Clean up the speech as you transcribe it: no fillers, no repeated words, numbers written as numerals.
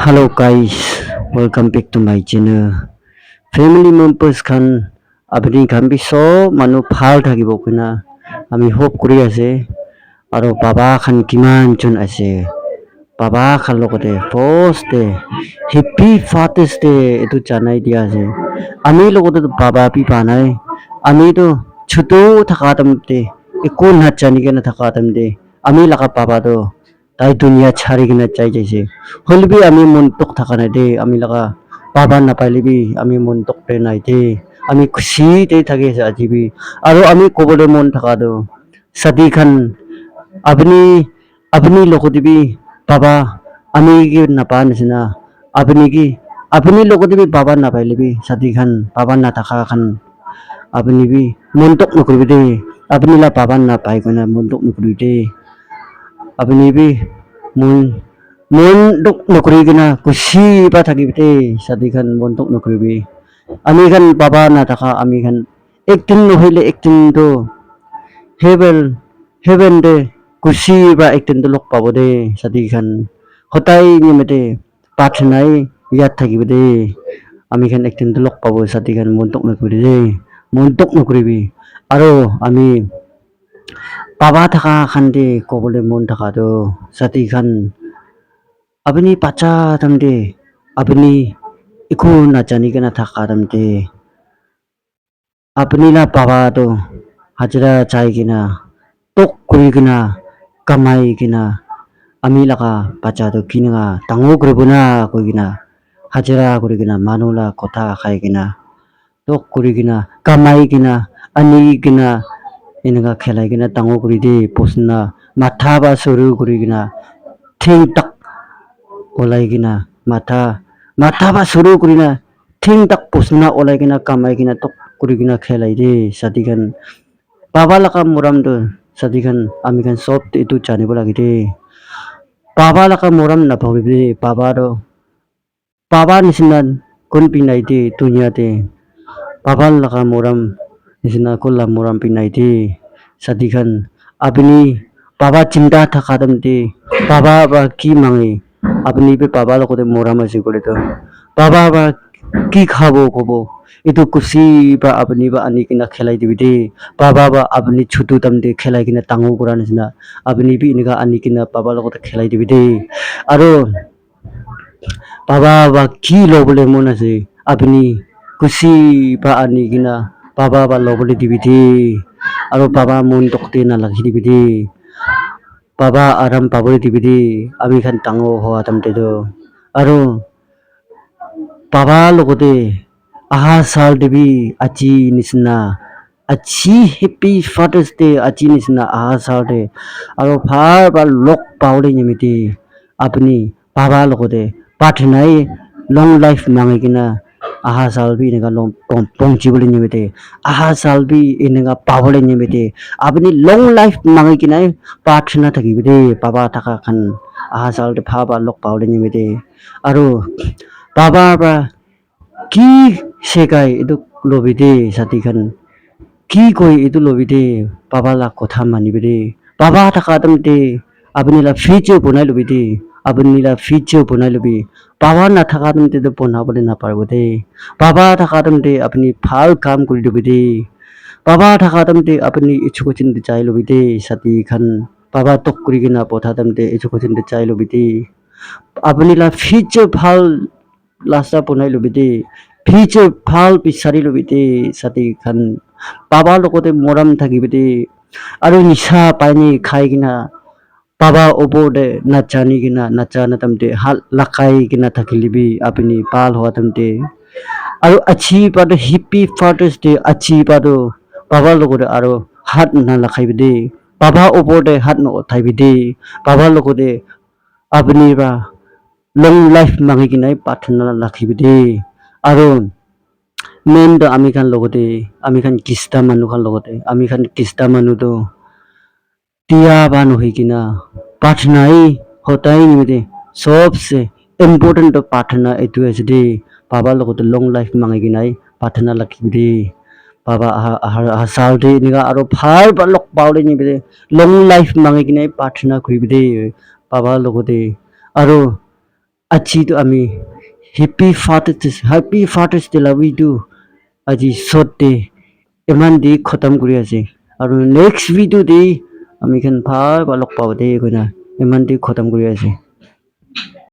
Hello guys, welcome back to my channel. Family members kan abni kan bi so manu phal thaki bokuna. Ami hope kuri ase. Aro baba kan kiman chun ase. Baba kan lokote first day happy Father's Day itu janai dia ase. Ami lokote to baba pi panai. Ami to chuto thakatam te. Ikon hachani kena thakatam te. Ami laka baba to তাই দুনিয়া ছাড়ি কিনা চাই যাইছে হলবি আমি মন টক থাকা নাই দে আমি লাগা বাবা নাপাইলিবি আমি মন টকতে নাই দে আমি খুশিতে থাকি আজিবি আৰু আমি কবলে মন থাকা দো সাদি খান আপনি আপনি লগদিবি বাবা আমি কি নাপা নিচিনা আপনি লগদিবি বাবা নাপাইলিবি সাদি খান বাবা না থাকা খান আপনি বি মন টক নকৰিবি দে আপনি লা বাবা নাপাই কনা মন টক নকৰিবি দে আপনি भी mun mun dok nokri gina kusi pa thagi bite sadi khan mon dok nokri bi ami khan baba na taka ami khan acting no hile acting to heaven heaven de kusi ba acting to lok pabo de sadi khan hotai ni mete pathnai yat thagi bite ami khan acting to lok pabo sadi khan mon dok nokri de mon dok nokri bi aro ami বাবা থাকা খান্ডে কবলে মন থাকা তো সাথী খান আপনি বাচ্চা থামতে আপনি একো নাজানি কেনা থাকা থামতে আপনি না বাবা তো হাজিরা চাই কিনা টক করি কিনা কামাই কিনা আমি লাগা বাচ্চা তো কিনা ডাঙৰ কৰিব না কৈ কিনা হাজিৰা কৰি কিনা মানুহলা কথা খাই কিনা টক কৰি কিনা কামাই কিনা আনি কিনা এনেকা খেলাই কিনা ডাঙৰ কৰি দে পচনা মাথা বা সৰু কৰি কিনা ঠেং টাক ওলাই কিনা মাথা বা সৰু কৰি না ঠেং টাক পচনা ওলাই কিনা কামাই কিনা টক কৰি কিনা খেলাই দে সাথী খান বাবা লাকা মৰম তো সাথী খান আমি খান সব এইটো জানিব লাগে দে বাবা লাকা মৰম নাপাবি দে বাবা নিচিনা কোন পিনাই দে দুনিয়াতে বাবা লাকা মৰম নিচিনা কোলা মৰম পিনাই দে সাথী খান আপনি বাবা চিন্তা থাকা দে বাবা বা কি মাঙে আপনি be বাবা লগতে মৰম আছে করে তো বাবা বা কি খাবো কব itu খুশি বা আপনি বা আনি কিনা খেলাই দিবি দে বাবা বা আপনি ছোট দাম দে খেলাই কিনা ডাঙৰ কৰা নিচিনা আপনি বি এনেকা আনি কিনা বাবা লগতে খেলাই দিবি দে আৰু বাবা বা কি লবলে মন আছে আপনি খুশি বা আনি কিনা বাবা বা লবলে দিবি দে আৰু বাবা মন টকতে নালাগি দিবি দে বাবা আৰাম পাবলৈ দিবি দে আমি খান ডাঙৰ হোৱা তামতে তো আৰু বাবা লগতে আহা সাল দিবি আজি নিচিনা আজি হেপি ফাদাৰ্স ডে আজি নিচিনা আহা সাল দে আৰু ভাৰ বা লগ পাবলৈ নিমিতে আপনি বাবা লগতে প্ৰাৰ্থনাই লং লাইফ মাঙে কিনা আহা সাল বি এনেকা লং পঞ্চিবলৈ নিমিতে আহা সাল বি এনেকা পাবলৈ নিমিতে আপনি লং লাইফ মাঙে কিনা প্ৰাৰ্থনা থাকিবি দে বাবা থাকা খান আহা সাল দে ভাবা লগ পাবলৈ নিমিতে আৰু বাবা বা কি শেখায় এইটো লবি দে সাথী খান কি কই এইটো লবি দে বাবা লা কথা মানিবি দে বাবা থাকা দে আপনি লা ফিউচার বনাই লবি দে আপনি লা ফিউচার বনাই লবি বাবা না থাকা দে তো বনাবলে না পারবো দে বাবা থাকা দে আপনি ভাল কাম কৰি লবি দে বাবা থাকা দে আপনি ইচ্ছুক চিন্তা চাই লবি দে সাথী খান বাবা টক কৰি কিনা পঠা দে ইচ্ছুক চিন্তা চাই লবি দে আপনি লা ফিউচার ভাল লাস্টা বনাই লবি দে ফিউচার ভাল বিচাৰি লবি দে সাথী খান বাবা লগতে মৰম থাকিবি দে আৰু নিচা পানী খাই কিনা বাবা ওপৰতে নাজানি কিনা নাজানা তামতে হাত লাখাই কিনা থাকিলিবি আপনি ভাল হোৱা তামতে আৰু আজি পাতো হেপি ফাদাৰ্স ডে আজি পাতো বাবা লগতে আৰু হাত নালাখাইবি দে বাবা ওপৰতে হাত নউঠাইবি দে বাবা লগতে আপনি বা লং লাইফ মাঙি কিনাই প্ৰাৰ্থনা ৰাখিবি দে আৰু মেইন তো আমি খান লগতে আমি খান কিস্তা মানুহ খান লগতে আমি খান কিস্তা মানুহ তো টিয়া বা নহই কিনা প্ৰাৰ্থনাই হতাই নিমিতে সবসে ইম্পৰ্টেন্ট তো প্ৰাৰ্থনা এইটো আছে দে বাবা লগতে লং লাইফ মাঙি কিনাই প্ৰাৰ্থনা ৰাখিবি দে বাবা আহা সাল দে এনেকা আৰু ভাল বা লগ পাওলে নিমিতে লং লাইফ মাঙি কিনাই প্ৰাৰ্থনা কৰিবি দে বাবা লগতে আৰু আজি তো আমি হ্যাপি ফাদাৰ্স ডে লাভি টু আজি শৰ্ট ডে ইমান দি খতম কৰি আছে আৰু নেক্সট ভিডিও দি আমি খান ভাল লগ পাব দে কইনা ইমান দি খতম কৰি আছে